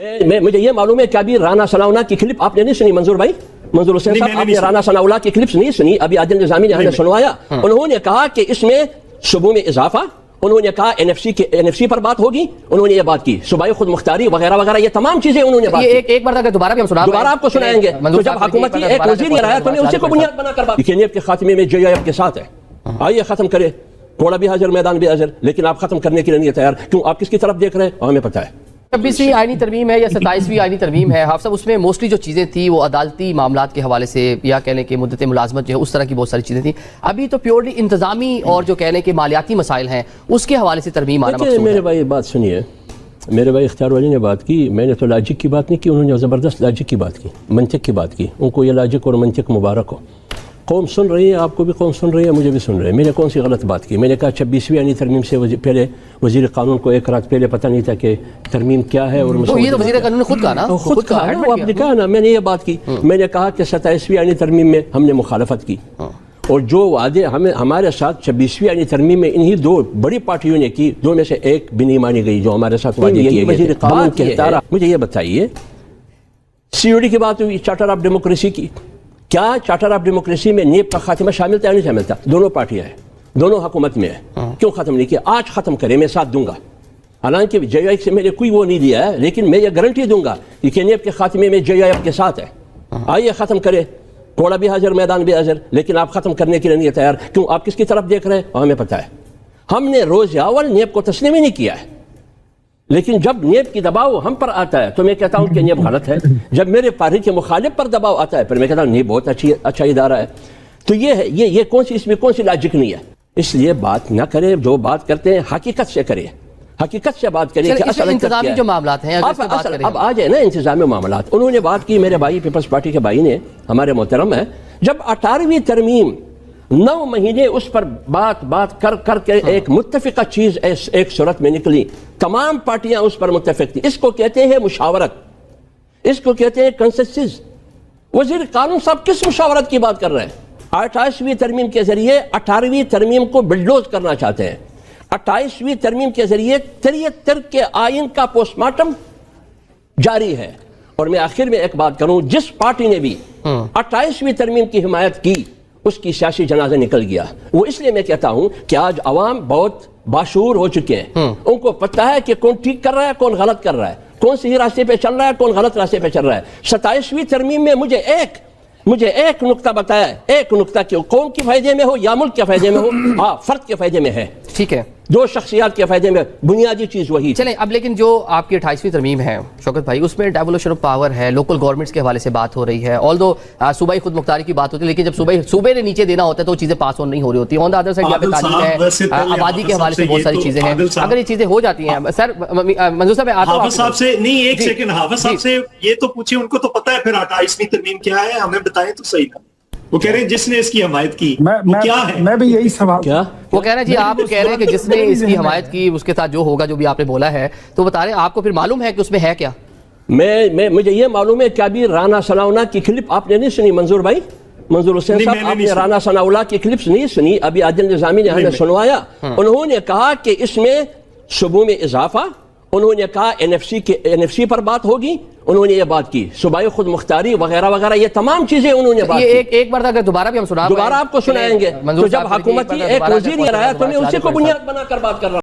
مجھے یہ معلوم ہے کہ ابھی رانا ثناءاللہ کی کلپ آپ نے نہیں سنی منظور بھائی، منظور حسین صاحب، آپ نے رانا ثناءاللہ کی کلپس نہیں سنی؟ ابھی عادل نظامی نے ہمیں سنوایا، انہوں نے کہا کہ اس میں شبوں میں اضافہ، انہوں نے کہا این ایف سی پر بات ہوگی، انہوں نے یہ بات کی صوبائی خود مختاری وغیرہ وغیرہ، یہ تمام چیزیں انہوں نے بات کی۔ ایک بار اگر دوبارہ بھی ہم سنا دوبارہ آپ کو سنائیں گے، تو جب حکومت کی ایک وزیر یہ رہا تو نے اسی کو بنیاد بنا کر بات کی۔ نیب کے خاتمے میں جے ایف کے ساتھ ہے، آئیے ختم کرے، گھوڑا بھی حاضر میدان بھی حاضر، لیکن آپ ختم کرنے کے لیے نہیں تیار، کیوں؟ آپ کس کی طرف دیکھ رہے ہیں؟ ہمیں پتہ ہے 26ویں آئینی ترمیم ہے یا 27ویں آئینی ترمیم ہے حافظ صاحب، اس میں موسٹلی جو چیزیں تھیں وہ عدالتی معاملات کے حوالے سے یا کہنے کہ مدت ملازمت جو ہے اس طرح کی بہت ساری چیزیں تھیں۔ ابھی تو پیورلی انتظامی اور جو کہنے کہ مالیاتی مسائل ہیں اس کے حوالے سے ترمیم آنا مقصود ہے۔ میرے بھائی بات سنیے، میرے بھائی اختیار ولی نے بات کی، میں نے تو لاجک کی بات نہیں کی، انہوں نے زبردست لاجک کی بات کی، منطق کی بات کی، ان کو یہ لاجک اور منطق مبارک ہو۔ قوم سن رہی ہے، آپ کو بھی قوم سن رہی ہے، مجھے بھی سن رہے ہیں۔ میں نے کون سی غلط بات کی؟ میں نے کہا 26ویں آئینی ترمیم سے پہلے وزیر قانون کو ایک رات پہلے پتہ نہیں تھا کہ ترمیم کیا ہے، اور یہ تو وزیر قانون نے خود کہا نا، خود کہا نا، وہ آپ نے کہا نا، میں نے یہ بات کی۔ میں نے کہا کہ 27ویں آئینی ترمیم میں ہم نے مخالفت کی، اور جو وعدے ہمارے ساتھ 26ویں آئینی ترمیم میں انہی دو بڑی پارٹیوں نے کی، دو میں سے ایک بھی نہیں مانی گئی جو ہمارے ساتھ وعدے کیے گئے تھے۔ قانون کہتا رہا، مجھے یہ بتائیے، سی او ڈی کی بات ہوئی، چارٹر آف ڈیموکریسی کی، کیا چارٹر آف ڈیموکریسی میں نیب کا خاتمہ شامل تھا یا نہیں شامل تھا؟ دونوں پارٹیاں ہیں، دونوں حکومت میں ہیں، کیوں ختم نہیں کیا؟ آج ختم کرے، میں ساتھ دوں گا، حالانکہ جے آئی سے میں نے کوئی وہ نہیں دیا ہے، لیکن میں یہ گارنٹی دوں گا کہ نیب کے خاتمے میں جے آئی ایف کے ساتھ ہے، آئیے ختم کرے، گھوڑا بھی حاضر میدان بھی حاضر، لیکن آپ ختم کرنے کے لیے نہیں تیار، کیوں؟ آپ کس کی طرف دیکھ رہے ہیں؟ ہمیں پتہ ہے، ہم نے روز اول نیب کو تسلیم ہی نہیں کیا ہے، لیکن جب نیب کی دباؤ ہم پر آتا ہے تو میں کہتا ہوں کہ نیب غلط ہے، جب میرے پارٹی کے مخالف پر دباؤ آتا ہے پھر میں کہتا ہوں نیب بہت اچھا ادارہ ہے۔ تو یہ کون سی، اس میں کون سی لاجک نہیں ہے؟ اس لیے بات نہ کرے، جو بات کرتے ہیں حقیقت سے کرے، حقیقت سے بات کرے کہ اصل انتظامی جو معاملات ہیں اب آ جائے نا انتظامی معاملات۔ انہوں نے بات کی، میرے بھائی پیپلز پارٹی کے بھائی نے، ہمارے محترم ہے، جب 18ویں ترمیم 9 مہینے اس پر بات کر کے ایک متفقہ چیز ایک صورت میں نکلی، تمام پارٹیاں اس پر متفق تھی، اس کو کہتے ہیں مشاورت، اس کو کہتے ہیں کنسنسس۔ وزیر قانون صاحب کس مشاورت کی بات کر رہے ہیں؟ 28ویں ترمیم کے ذریعے 18ویں ترمیم کو بلڈوز کرنا چاہتے ہیں، 28ویں ترمیم کے ذریعے 73 کے آئین کا پوسٹ مارٹم جاری ہے۔ اور میں آخر میں ایک بات کروں، جس پارٹی نے بھی 28ویں ترمیم کی حمایت کی اس کی سیاسی جنازہ نکل گیا۔ وہ اس لیے میں کہتا ہوں کہ آج عوام بہت باشعور ہو چکے ہیں، ان کو پتہ ہے کہ کون ٹھیک کر رہا ہے، کون غلط کر رہا ہے، کون صحیح راستے پہ چل رہا ہے، کون غلط راستے پہ چل رہا ہے۔ 27ویں ترمیم میں مجھے ایک نقطہ بتایا ہے، ایک نقطہ کہ قوم کے فائدے میں ہو یا ملک کے فائدے میں ہو، ہاں فرد کے فائدے میں ہے، ٹھیک ہے، دو شخصیات کے فائدے میں، بنیادی چیز وہی۔ چلیں اب لیکن جو آپ کی 28ویں ترمیم ہے شوکت بھائی، اس میں ڈیولوشن آف پاور ہے، لوکل گورنمنٹس کے حوالے سے بات ہو رہی ہے، آلدو صوبائی خود مختاری کی بات ہوتی ہے، لیکن جب صوبے نے نیچے دینا ہوتا ہے تو چیزیں پاس آن نہیں ہو رہی ہوتی۔ آن دا ادر سائڈ یہاں پہ تعلیم ہے، آبادی کے حوالے سے بہت ساری چیزیں ہیں، اگر یہ چیزیں ہو جاتی ہیں۔ سر منظور صاحب حافظ صاحب سے نہیں، ایک سیکنڈ، حافظ صاحب سے یہ تو پوچھیں، ان کو تو پتہ ہے پھر 28ویں ترمیم کیا ہے، ہمیں بتائیں تو صحیح نا۔ وہ کہہ رہے ہیں جس نے اس کی حمایت کی وہ کیا ہے؟ میں بھی یہی سوال، کیا وہ کہہ رہے ہیں جی، آپ کہہ رہے ہیں کہ جس نے اس کی حمایت کی اس کے ساتھ جو ہوگا، جو بھی آپ نے بولا ہے، تو بتا رہے ہیں آپ کو پھر معلوم ہے کہ اس میں ہے کیا؟ مجھے یہ معلوم ہے کہ ابھی رانا ثناءاللہ کی کلپ آپ نے نہیں سنی منظور بھائی، منظور حسین صاحب، آپ نے رانا ثناءاللہ کی کلپس نہیں سنی؟ ابھی عادل نظامی نے ہمیں سنوایا، انہوں نے کہا کہ اس میں شبوں میں اضافہ، انہوں نے کہا این ایف سی پر بات ہوگی، انہوں نے یہ بات کی صوبائی خود مختاری وغیرہ وغیرہ، یہ تمام چیزیں انہوں نے بات کی۔ ایک بار اگر دوبارہ بھی ہم سنا، دوبارہ آپ کو سنائیں گے، تو جب حکومت کی ایک وزیر یہ رہا تو میں اسی کو بنیاد بنا کر بات کر رہا ہوں۔